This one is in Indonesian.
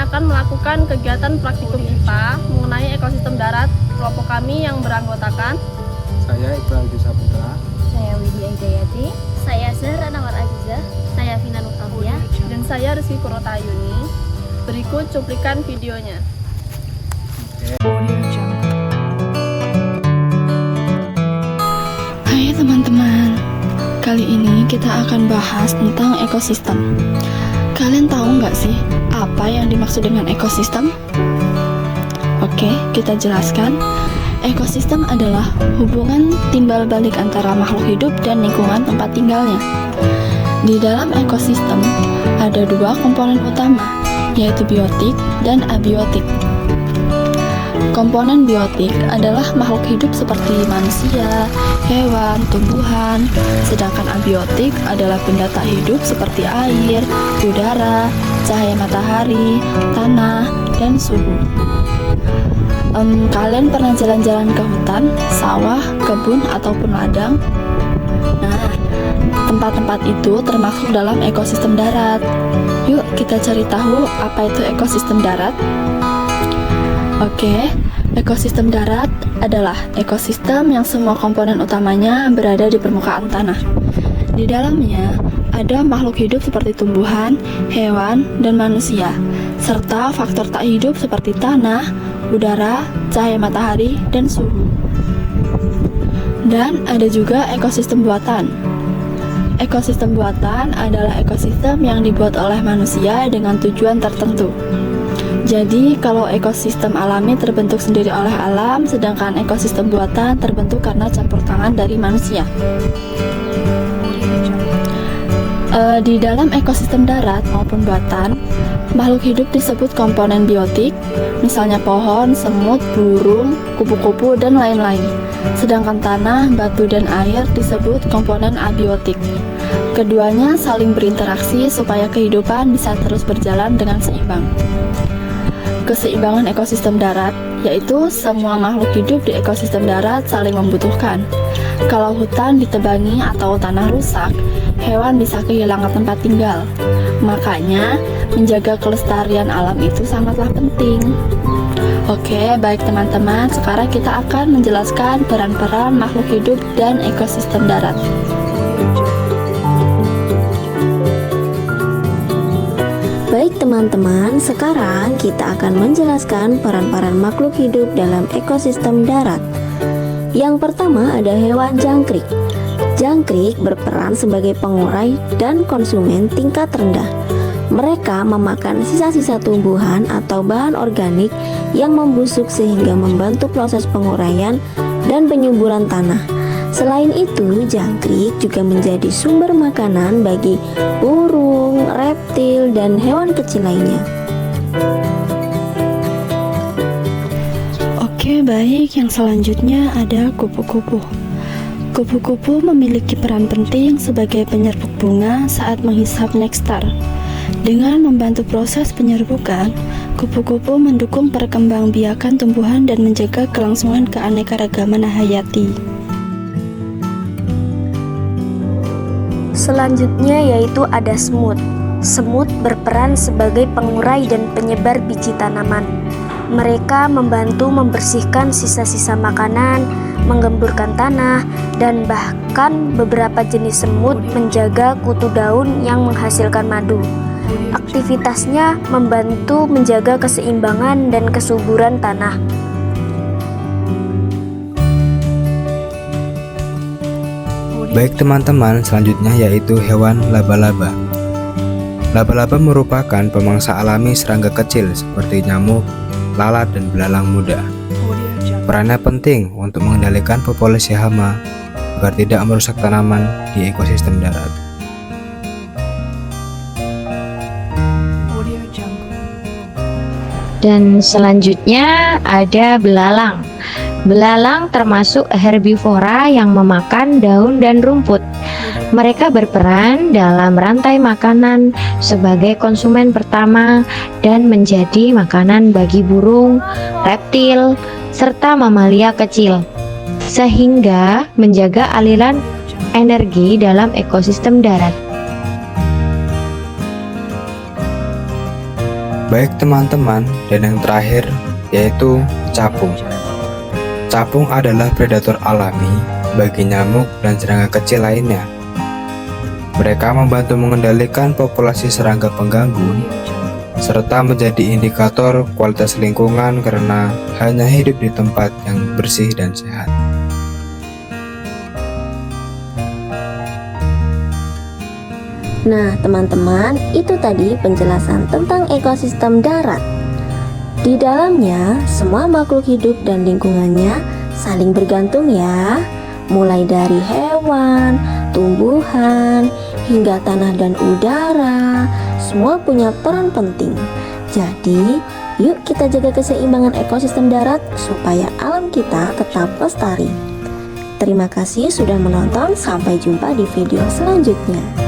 akan melakukan kegiatan praktikum IPA mengenai ekosistem darat. Kelompok kami yang beranggotakan Saya Iqbal Jusa Putra. Saya Widya Hidayati. Saya Zahra Nawar Azizah. Saya Vina Nurtavia. dan saya Rizky Kurotayuni. Berikut cuplikan videonya. Hai teman-teman, kali ini kita akan bahas tentang ekosistem. Kalian tahu nggak sih apa yang dimaksud dengan ekosistem? Oke, kita jelaskan. Ekosistem adalah hubungan timbal balik antara makhluk hidup dan lingkungan tempat tinggalnya. Di dalam ekosistem ada dua komponen utama, yaitu biotik dan abiotik. Komponen biotik adalah makhluk hidup seperti manusia, hewan, tumbuhan, sedangkan abiotik adalah benda tak hidup seperti air, udara, cahaya matahari, tanah, dan suhu. Kalian pernah jalan-jalan ke hutan, sawah, kebun, ataupun ladang? Nah, tempat-tempat itu termasuk dalam ekosistem darat. Yuk kita cari tahu apa itu ekosistem darat. Oke, ekosistem darat adalah ekosistem yang semua komponen utamanya berada di permukaan tanah. Di dalamnya ada makhluk hidup seperti tumbuhan, hewan, dan manusia, serta faktor tak hidup seperti tanah, udara, cahaya matahari, dan suhu. Dan ada juga ekosistem buatan. Ekosistem buatan adalah ekosistem yang dibuat oleh manusia dengan tujuan tertentu. Jadi, kalau ekosistem alami terbentuk sendiri oleh alam, sedangkan ekosistem buatan terbentuk karena campur tangan dari manusia. Di dalam ekosistem darat maupun buatan, makhluk hidup disebut komponen biotik, misalnya pohon, semut, burung, kupu-kupu, dan lain-lain. Sedangkan tanah, batu, dan air disebut komponen abiotik. Keduanya saling berinteraksi supaya kehidupan bisa terus berjalan dengan seimbang. Keseimbangan ekosistem darat, yaitu semua makhluk hidup di ekosistem darat saling membutuhkan. Kalau hutan ditebangi atau tanah rusak, hewan bisa kehilangan tempat tinggal. Makanya, menjaga kelestarian alam itu sangatlah penting. Oke, baik teman-teman, sekarang kita akan menjelaskan peran-peran makhluk hidup dan ekosistem darat. Baik teman-teman, sekarang kita akan menjelaskan peran-peran makhluk hidup dalam ekosistem darat. Yang pertama ada hewan jangkrik. Jangkrik berperan sebagai pengurai dan konsumen tingkat rendah. Mereka memakan sisa-sisa tumbuhan atau bahan organik yang membusuk sehingga membantu proses penguraian dan penyuburan tanah. Selain itu, jangkrik juga menjadi sumber makanan bagi burung, reptil, dan hewan kecil lainnya. Oke, baik, yang selanjutnya ada kupu-kupu. Kupu-kupu memiliki peran penting sebagai penyerbuk bunga saat menghisap nektar. Dengan membantu proses penyerbukan, kupu-kupu mendukung perkembangbiakan tumbuhan dan menjaga kelangsungan keanekaragaman hayati. Selanjutnya yaitu ada semut. Semut berperan sebagai pengurai dan penyebar biji tanaman. Mereka membantu membersihkan sisa-sisa makanan, menggemburkan tanah, dan bahkan beberapa jenis semut menjaga kutu daun yang menghasilkan madu. Aktivitasnya membantu menjaga keseimbangan dan kesuburan tanah. Baik teman-teman, selanjutnya yaitu hewan laba-laba. Laba-laba merupakan pemangsa alami serangga kecil seperti nyamuk, lalat, dan belalang muda. Perannya penting untuk mengendalikan populasi hama agar tidak merusak tanaman di ekosistem darat. Dan selanjutnya ada belalang. Belalang termasuk herbivora yang memakan daun dan rumput. Mereka berperan dalam rantai makanan sebagai konsumen pertama dan menjadi makanan bagi burung, reptil, serta mamalia kecil, sehingga menjaga aliran energi dalam ekosistem darat. Baik teman-teman, dan yang terakhir yaitu capung. Capung adalah predator alami bagi nyamuk dan serangga kecil lainnya. Mereka membantu mengendalikan populasi serangga pengganggu serta menjadi indikator kualitas lingkungan karena hanya hidup di tempat yang bersih dan sehat. Nah, teman-teman, itu tadi penjelasan tentang ekosistem darat. Di dalamnya, semua makhluk hidup dan lingkungannya saling bergantung ya. Mulai dari hewan, tumbuhan, hingga tanah dan udara, semua punya peran penting. Jadi, yuk kita jaga keseimbangan ekosistem darat supaya alam kita tetap lestari. Terima kasih sudah menonton, sampai jumpa di video selanjutnya.